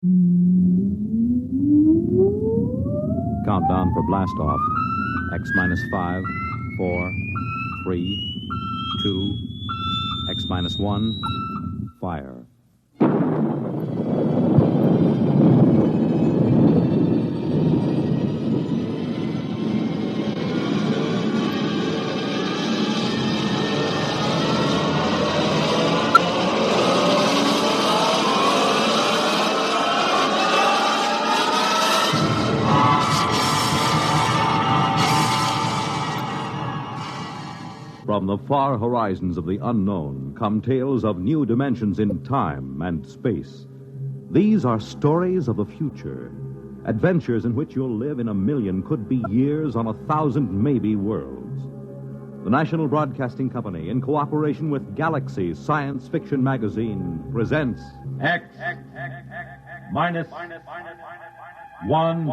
Countdown for blast off. X minus 5, 4, 3, 2, X minus 1, fire. From the far horizons of the unknown come tales of new dimensions in time and space. These are stories of the future, adventures in which you'll live in a million, could be years, on 1,000 maybe worlds. The National Broadcasting Company, in cooperation with Galaxy Science Fiction Magazine, presents X minus 1.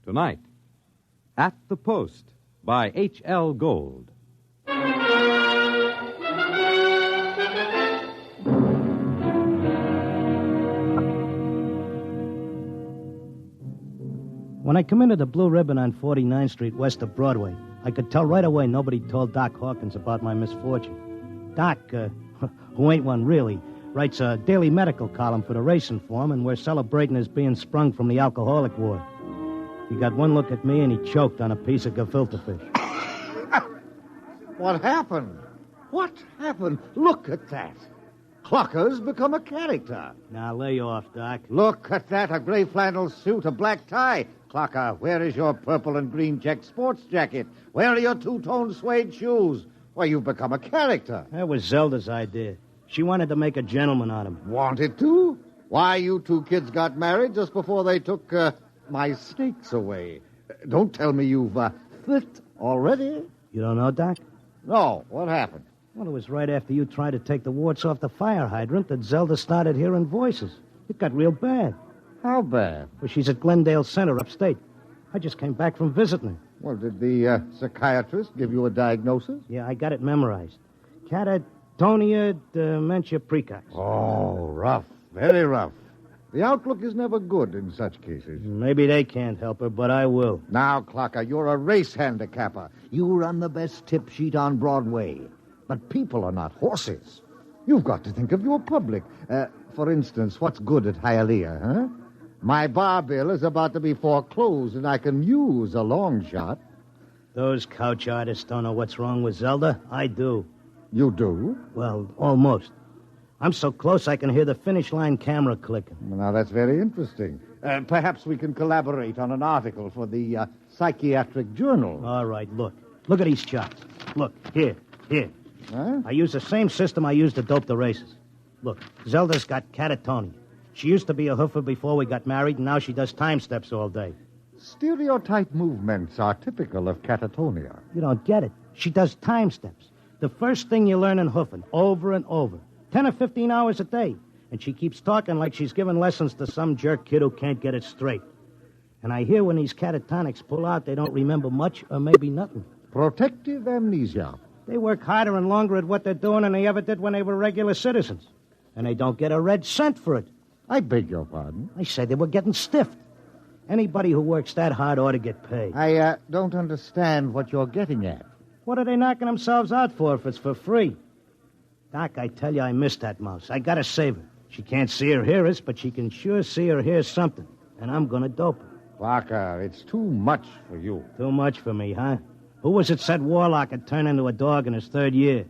Tonight, At the Post by H.L. Gold. When I come into the Blue Ribbon on 49th Street west of Broadway, I could tell right away nobody told Doc Hawkins about my misfortune. Doc, who ain't one really, writes a daily medical column for the Racing Form, and we're celebrating his being sprung from the alcoholic ward. He got one look at me, and he choked on a piece of gefilte fish. What happened? What happened? Look at that. Clocker's become a character. Now, lay off, Doc. Look at that, a gray flannel suit, a black tie. Clocker, where is your purple and green check sports jacket? Where are your two-tone suede shoes? Why, you've become a character. That was Zelda's idea. She wanted to make a gentleman out of him. Wanted to? Why, you two kids got married just before they took my snakes away. Don't tell me you've flipped already. You don't know, Doc? No, what happened? Well, it was right after you tried to take the warts off the fire hydrant that Zelda started hearing voices. It got real bad. How bad? Well, she's at Glendale Center upstate. I just came back from visiting her. Well, did the psychiatrist give you a diagnosis? Yeah, I got it memorized. Catatonia dementia precox. Oh, rough. Very rough. The outlook is never good in such cases. Maybe they can't help her, but I will. Now, Clocker, you're a race handicapper. You run the best tip sheet on Broadway. But people are not horses. You've got to think of your public. For instance, what's good at Hialeah, huh? My bar bill is about to be foreclosed, and I can use a long shot. Those couch artists don't know what's wrong with Zelda. I do. You do? Well, almost. I'm so close I can hear the finish line camera clicking. Well, now, that's very interesting. Perhaps we can collaborate on an article for the Psychiatric Journal. All right, look. Look at these charts. Look, here. Huh? I use the same system I used to dope the races. Look, Zelda's got catatonia. She used to be a hoofer before we got married, and now she does time steps all day. Stereotype movements are typical of catatonia. You don't get it. She does time steps. The first thing you learn in hoofing, over and over. 10 or 15 hours a day. And she keeps talking like she's giving lessons to some jerk kid who can't get it straight. And I hear when these catatonics pull out, they don't remember much or maybe nothing. Protective amnesia. They work harder and longer at what they're doing than they ever did when they were regular citizens. And they don't get a red cent for it. I beg your pardon? I said they were getting stiffed. Anybody who works that hard ought to get paid. I don't understand what you're getting at. What are they knocking themselves out for if it's for free? Doc, I tell you, I miss that mouse. I gotta save her. She can't see or hear us, but she can sure see or hear something. And I'm gonna dope her. Parker, it's too much for you. Too much for me, huh? Who was it said Warlock had turned into a dog in his third year?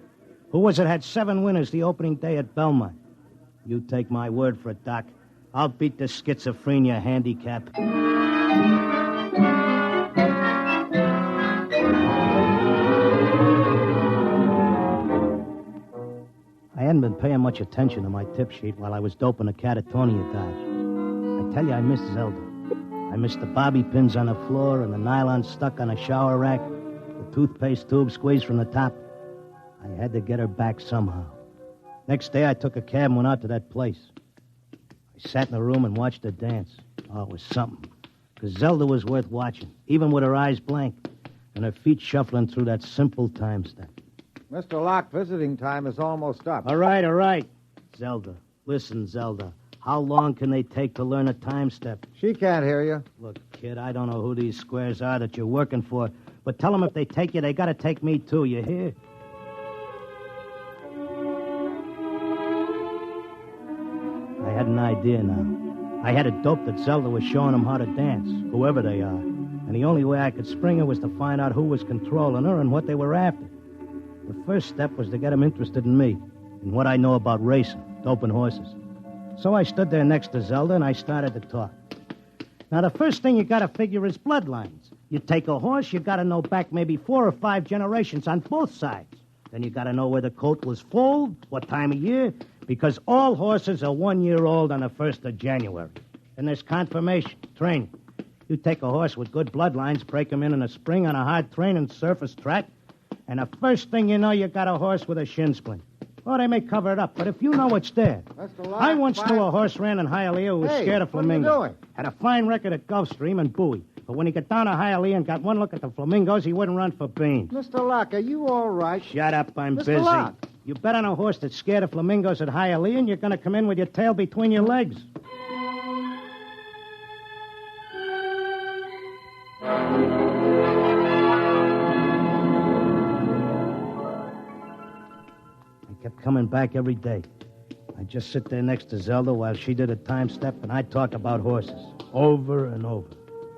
Who was it had 7 winners the opening day at Belmont? You take my word for it, Doc. I'll beat the schizophrenia handicap. I hadn't been paying much attention to my tip sheet while I was doping a catatonia dodge. I tell you, I miss Zelda. I miss the bobby pins on the floor and the nylon stuck on a shower rack, the toothpaste tube squeezed from the top. I had to get her back somehow. Next day, I took a cab and went out to that place. I sat in the room and watched her dance. Oh, it was something. Because Zelda was worth watching, even with her eyes blank. and her feet shuffling through that simple time step. Mr. Locke, visiting time is almost up. All right. Zelda, listen, Zelda. How long can they take to learn a time step? She can't hear you. Look, kid, I don't know who these squares are that you're working for, but tell them if they take you, they gotta take me too, you hear? I had an idea now. I had a dope that Zelda was showing them how to dance, whoever they are. And the only way I could spring her was to find out who was controlling her and what they were after. The first step was to get them interested in me, in what I know about racing, doping horses. So I stood there next to Zelda, and I started to talk. Now, the first thing you gotta figure is bloodlines. You take a horse, you gotta know back maybe 4 or 5 generations on both sides. Then you gotta know where the coat was foaled, what time of year, because all horses are 1 year old on the 1st of January. And there's confirmation, training. You take a horse with good bloodlines, break him in the spring on a hard training surface track, and the first thing you know, you got a horse with a shin splint. Or they may cover it up, but if you know it's there. Mr. Locke, I once knew a horse ran in Hialeah who was scared of flamingos. What are you doing? Had a fine record at Gulfstream and Bowie. But when he got down to Hialeah and got one look at the flamingos, he wouldn't run for beans. Mr. Locke, are you all right? Shut up, I'm Mr. busy. Locke. You bet on a horse that's scared of flamingos at Hialeah, and you're going to come in with your tail between your legs. I kept coming back every day. I'd just sit there next to Zelda while she did a time step, and I'd talk about horses over and over.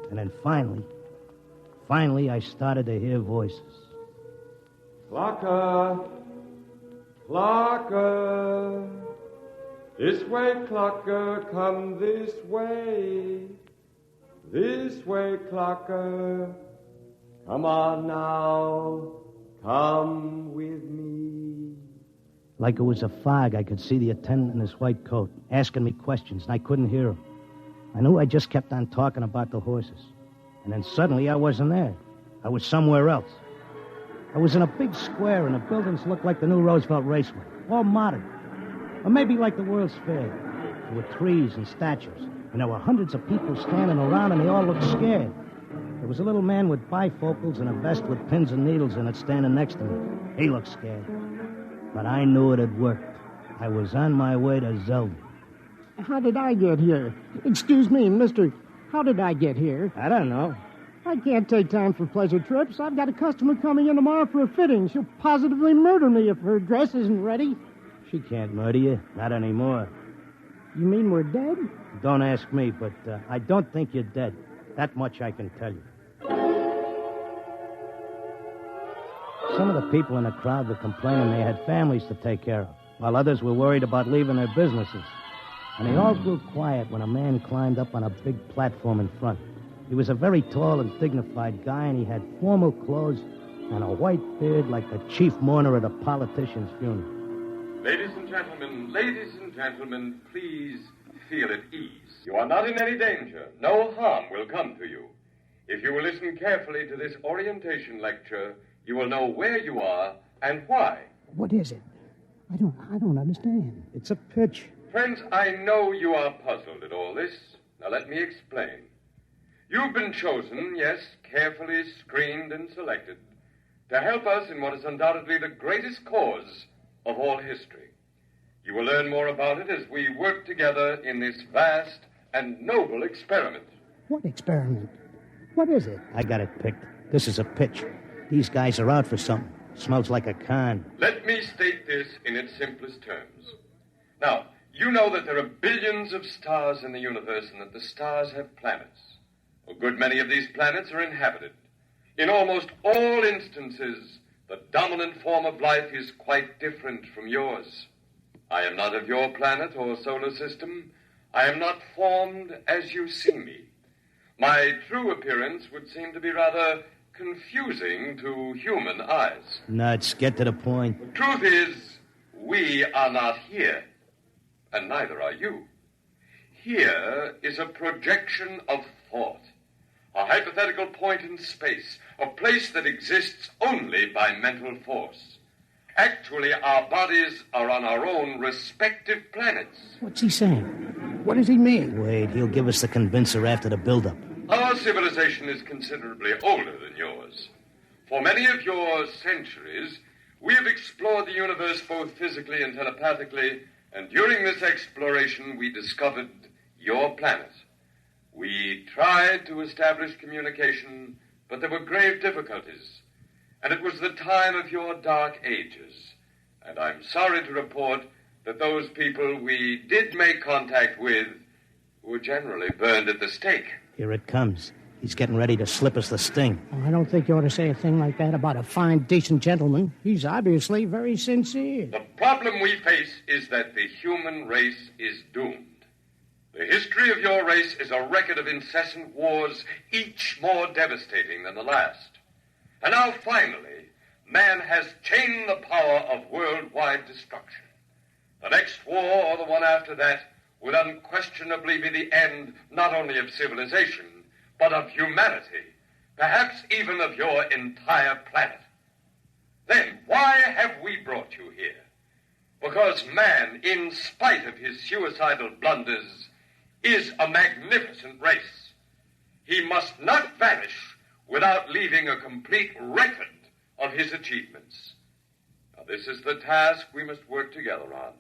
And then finally, I started to hear voices. Clocker! Clocker! This way, Clocker, come this way. This way, Clocker. Come on now, come with me. Like it was a fog, I could see the attendant in his white coat, asking me questions, and I couldn't hear him. I knew I just kept on talking about the horses. And then suddenly I wasn't there. I was somewhere else. I was in a big square, and the buildings looked like the new Roosevelt Raceway, all modern. Or maybe like the World's Fair. There were trees and statues, and there were hundreds of people standing around, and they all looked scared. There was a little man with bifocals and a vest with pins and needles in it standing next to me. He looked scared. But I knew it had worked. I was on my way to Zelda. How did I get here? Excuse me, mister. How did I get here? I don't know. I can't take time for pleasure trips. I've got a customer coming in tomorrow for a fitting. She'll positively murder me if her dress isn't ready. She can't murder you. Not anymore. You mean we're dead? Don't ask me, but I don't think you're dead. That much I can tell you. Some of the people in the crowd were complaining they had families to take care of, while others were worried about leaving their businesses. And they all grew quiet when a man climbed up on a big platform in front. He was a very tall and dignified guy, and he had formal clothes and a white beard like the chief mourner at a politician's funeral. Ladies and gentlemen, please feel at ease. You are not in any danger. No harm will come to you. If you will listen carefully to this orientation lecture, you will know where you are and why. What is it? I don't understand. It's a pitch. Friends, I know you are puzzled at all this. Now let me explain. You've been chosen, yes, carefully screened and selected, to help us in what is undoubtedly the greatest cause of all history. You will learn more about it as we work together in this vast and noble experiment. What experiment? What is it? I got it picked. This is a pitch. These guys are out for something. Smells like a con. Let me state this in its simplest terms. Now, you know that there are billions of stars in the universe and that the stars have planets. A good many of these planets are inhabited. In almost all instances, the dominant form of life is quite different from yours. I am not of your planet or solar system. I am not formed as you see me. My true appearance would seem to be rather confusing to human eyes. Nuts, get to the point. The truth is, we are not here, and neither are you. Here is a projection of thought, a hypothetical point in space, a place that exists only by mental force. Actually, our bodies are on our own respective planets. What's he saying? What does he mean? Wait, he'll give us the convincer after the build-up. Our civilization is considerably older than yours. For many of your centuries, we have explored the universe both physically and telepathically, and during this exploration, we discovered your planet. We tried to establish communication, but there were grave difficulties, and it was the time of your dark ages. And I'm sorry to report that those people we did make contact with were generally burned at the stake. Here it comes. He's getting ready to slip us the sting. Oh, I don't think you ought to say a thing like that about a fine, decent gentleman. He's obviously very sincere. The problem we face is that the human race is doomed. The history of your race is a record of incessant wars, each more devastating than the last. And now, finally, man has chained the power of worldwide destruction. The next war, or the one after that, would unquestionably be the end not only of civilization, but of humanity, perhaps even of your entire planet. Then why have we brought you here? Because man, in spite of his suicidal blunders, is a magnificent race. He must not vanish without leaving a complete record of his achievements. Now, this is the task we must work together on.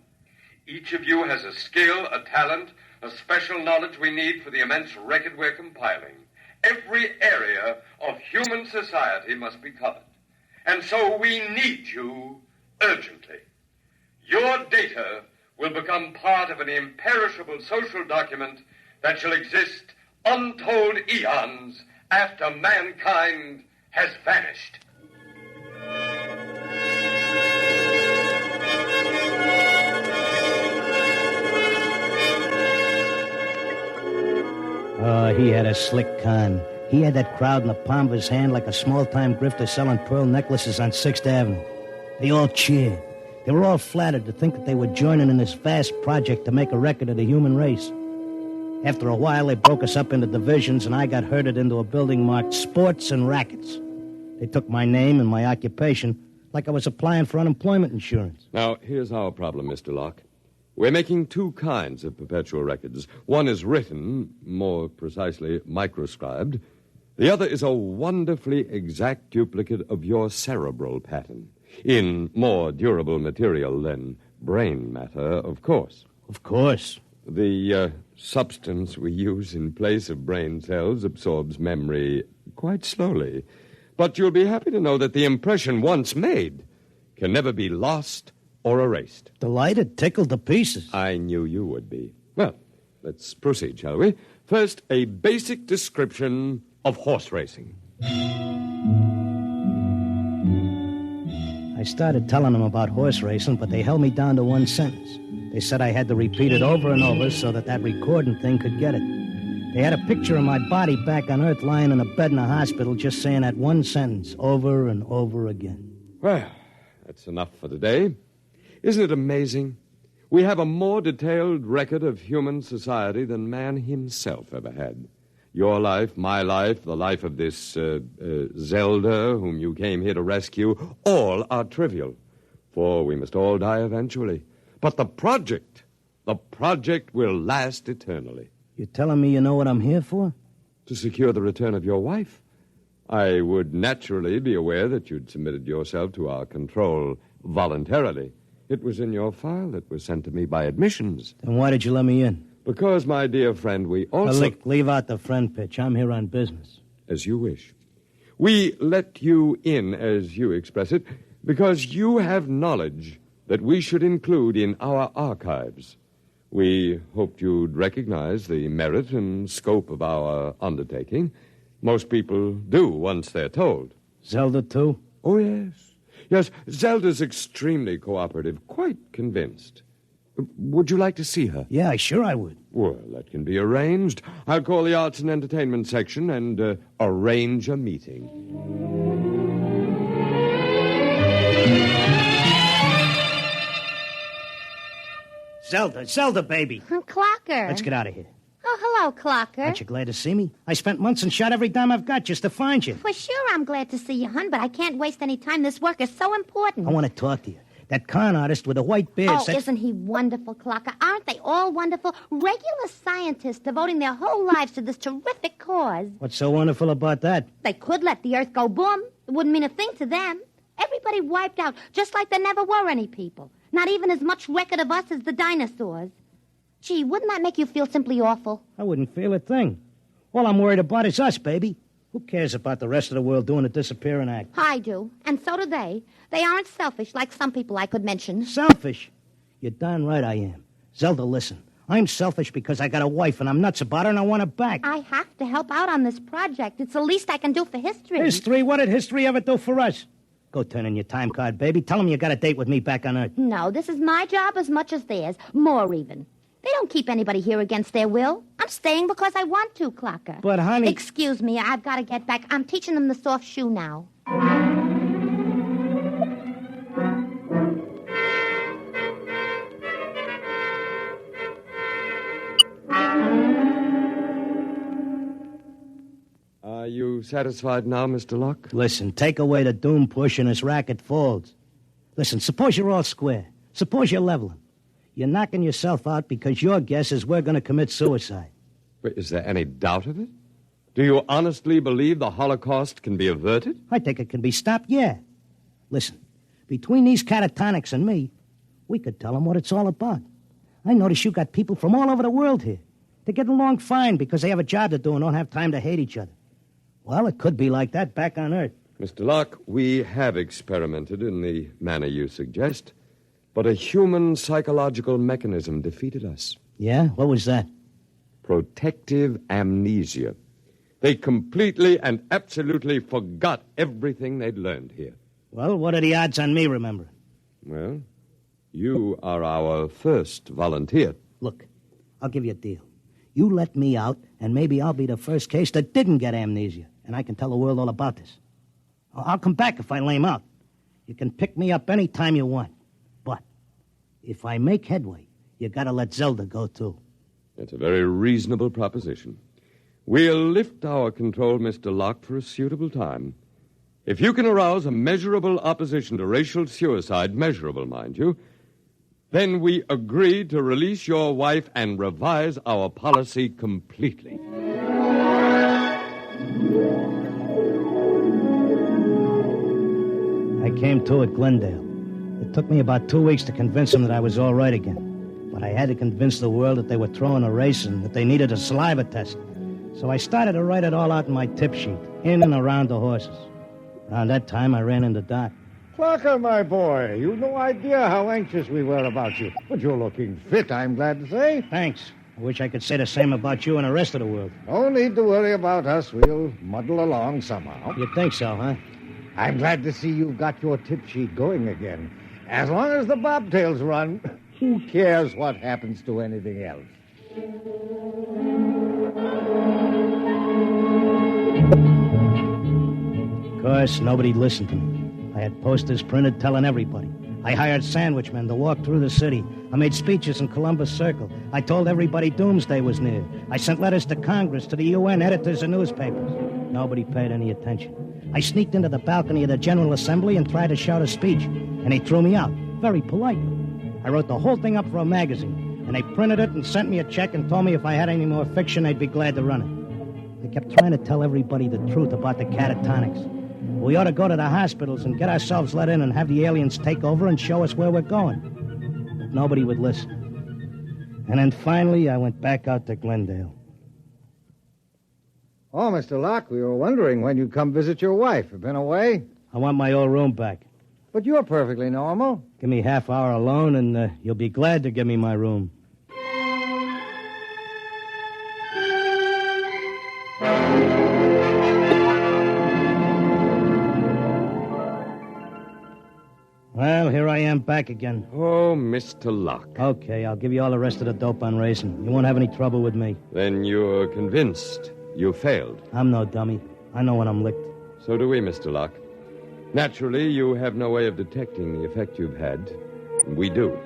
Each of you has a skill, a talent, a special knowledge we need for the immense record we're compiling. Every area of human society must be covered. And so we need you urgently. Your data will become part of an imperishable social document that shall exist untold eons after mankind has vanished. Oh, he had a slick con. He had that crowd in the palm of his hand like a small-time grifter selling pearl necklaces on 6th Avenue. They all cheered. They were all flattered to think that they were joining in this vast project to make a record of the human race. After a while, they broke us up into divisions, and I got herded into a building marked Sports and Rackets. They took my name and my occupation like I was applying for unemployment insurance. Now, here's our problem, Mr. Locke. We're making two kinds of perpetual records. One is written, more precisely, microscribed. The other is a wonderfully exact duplicate of your cerebral pattern, in more durable material than brain matter, of course. Of course. The substance we use in place of brain cells absorbs memory quite slowly. But you'll be happy to know that the impression once made can never be lost or erased. Delighted, tickled to pieces. I knew you would be. Well, let's proceed, shall we? First, a basic description of horse racing. I started telling them about horse racing, but they held me down to one sentence. They said I had to repeat it over and over so that recording thing could get it. They had a picture of my body back on Earth lying in a bed in a hospital just saying that one sentence over and over again. Well, that's enough for today. Isn't it amazing? We have a more detailed record of human society than man himself ever had. Your life, my life, the life of this Zelda, whom you came here to rescue, all are trivial, for we must all die eventually. But the project will last eternally. You telling me you know what I'm here for? To secure the return of your wife. I would naturally be aware that you'd submitted yourself to our control voluntarily. It was in your file that was sent to me by admissions. Then why did you let me in? Because, my dear friend, we also... Look, leave out the friend pitch. I'm here on business. As you wish. We let you in, as you express it, because you have knowledge that we should include in our archives. We hoped you'd recognize the merit and scope of our undertaking. Most people do once they're told. Zelda, too? Oh, yes. Yes, Zelda's extremely cooperative, quite convinced. Would you like to see her? Yeah, sure I would. Well, that can be arranged. I'll call the Arts and Entertainment section and arrange a meeting. Zelda, baby. Clocker. Let's get out of here. Oh, hello, Clocker. Aren't you glad to see me? I spent months and shot every dime I've got just to find you. For sure I'm glad to see you, hon, but I can't waste any time. This work is so important. I want to talk to you. That con artist with the white beard Oh, isn't he wonderful, Clocker? Aren't they all wonderful? Regular scientists devoting their whole lives to this terrific cause. What's so wonderful about that? They could let the Earth go boom, It wouldn't mean a thing to them. Everybody wiped out, just like there never were any people. Not even as much record of us as the dinosaurs. Gee, wouldn't that make you feel simply awful? I wouldn't feel a thing. All I'm worried about is us, baby. Who cares about the rest of the world doing a disappearing act? I do, and so do they. They aren't selfish like some people I could mention. Selfish? You're darn right I am. Zelda, listen. I'm selfish because I got a wife and I'm nuts about her and I want her back. I have to help out on this project. It's the least I can do for history. History? What did history ever do for us? Go turn in your time card, baby. Tell them you got a date with me back on Earth. No, this is my job as much as theirs. More even. They don't keep anybody here against their will. I'm staying because I want to, Clocker. But, honey... Excuse me, I've got to get back. I'm teaching them the soft shoe now. Are you satisfied now, Mr. Locke? Listen, take away the doom push and his racket falls. Listen, suppose you're all square. Suppose you're leveling. You're knocking yourself out because your guess is we're going to commit suicide. But is there any doubt of it? Do you honestly believe the Holocaust can be averted? I think it can be stopped, yeah. Listen, between these catatonics and me, we could tell them what it's all about. I notice you got people from all over the world here. They get along fine because they have a job to do and don't have time to hate each other. Well, it could be like that back on Earth. Mr. Locke, we have experimented in the manner you suggest. But a human psychological mechanism defeated us. Yeah? What was that? Protective amnesia. They completely and absolutely forgot everything they'd learned here. Well, what are the odds on me remembering? Well, you are our first volunteer. Look, I'll give you a deal. You let me out, and maybe I'll be the first case that didn't get amnesia, and I can tell the world all about this. I'll come back if I lame out. You can pick me up any time you want. But if I make headway, you gotta let Zelda go, too. That's a very reasonable proposition. We'll lift our control, Mr. Locke, for a suitable time. If you can arouse a measurable opposition to racial suicide, measurable, mind you, then we agree to release your wife and revise our policy completely. I came to at Glendale. It took me about 2 weeks to convince them that I was all right again. But I had to convince the world that they were throwing a race and that they needed a saliva test. So I started to write it all out in my tip sheet, in and around the horses. Around that time, I ran into Doc. Clocker, my boy, you've no idea how anxious we were about you. But you're looking fit, I'm glad to say. Thanks. I wish I could say the same about you and the rest of the world. No need to worry about us. We'll muddle along somehow. You think so, huh? I'm glad to see you've got your tip sheet going again. As long as the bobtails run, who cares what happens to anything else? Of course, nobody listened to me. I had posters printed telling everybody. I hired sandwich men to walk through the city. I made speeches in Columbus Circle. I told everybody doomsday was near. I sent letters to Congress, to the UN, editors of newspapers. Nobody paid any attention. I sneaked into the balcony of the General Assembly and tried to shout a speech, and they threw me out, very politely. I wrote the whole thing up for a magazine, and they printed it and sent me a check and told me if I had any more fiction, they'd be glad to run it. They kept trying to tell everybody the truth about the catatonics. We ought to go to the hospitals and get ourselves let in and have the aliens take over and show us where we're going. But nobody would listen. And then finally, I went back out to Glendale. Oh, Mr. Locke, we were wondering when you'd come visit your wife. You've been away? I want my old room back. But you're perfectly normal. Give me half hour alone, and you'll be glad to give me my room. Well, here I am back again. Oh, Mr. Locke. Okay, I'll give you all the rest of the dope on racing. You won't have any trouble with me. Then you're convinced you failed. I'm no dummy. I know when I'm licked. So do we, Mr. Locke. Naturally, you have no way of detecting the effect you've had. We do.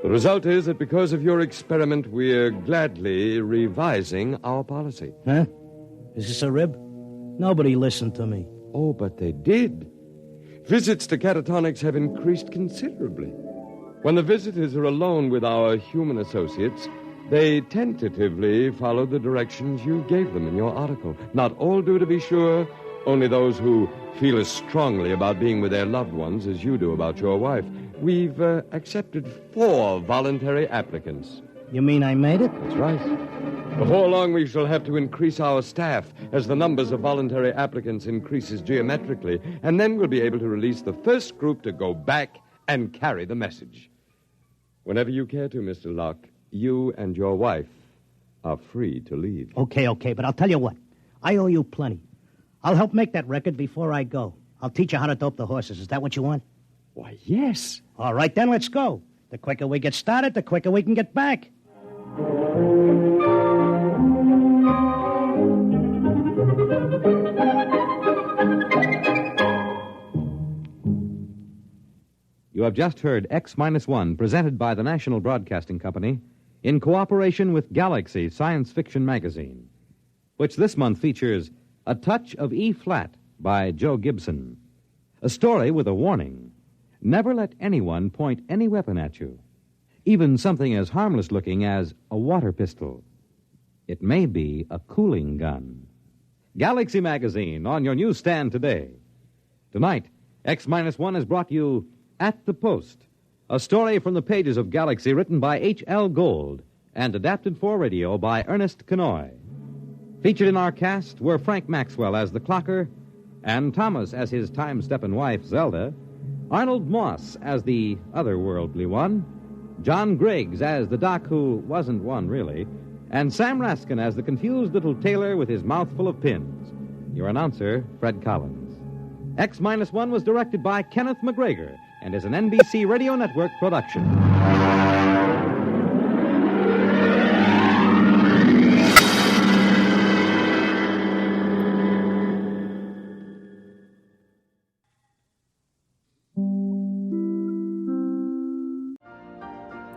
The result is that because of your experiment, we're gladly revising our policy. Huh? Is this a rib? Nobody listened to me. Oh, but they did. Visits to catatonics have increased considerably. When the visitors are alone with our human associates, they tentatively follow the directions you gave them in your article. Not all do, to be sure, Only those who feel as strongly about being with their loved ones as you do about your wife. We've accepted 4 voluntary applicants. You mean I made it? That's right. Before long, we shall have to increase our staff as the numbers of voluntary applicants increases geometrically, and then we'll be able to release the first group to go back and carry the message. Whenever you care to, Mr. Locke, you and your wife are free to leave. Okay, but I'll tell you what. I owe you plenty. I'll help make that record before I go. I'll teach you how to dope the horses. Is that what you want? Why, yes. All right, then let's go. The quicker we get started, the quicker we can get back. You have just heard X-1, presented by the National Broadcasting Company in cooperation with Galaxy Science Fiction Magazine, which this month features A Touch of E-Flat by Joe Gibson, a story with a warning. Never let anyone point any weapon at you, even something as harmless-looking as a water pistol. It may be a cooling gun. Galaxy Magazine on your newsstand today. Tonight, X-1 has brought you At the Post, a story from the pages of Galaxy written by H.L. Gold and adapted for radio by Ernest Kenoy. Featured in our cast were Frank Maxwell as the clocker, and Thomas as his time-steppin' wife, Zelda, Arnold Moss as the otherworldly one, John Griggs as the doc who wasn't one, really, and Sam Raskin as the confused little tailor with his mouth full of pins. Your announcer, Fred Collins. X-1 was directed by Kenneth McGregor and is an NBC Radio Network production.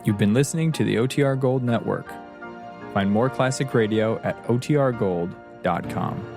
You've been listening to the OTR Gold Network. Find more classic radio at otrgold.com.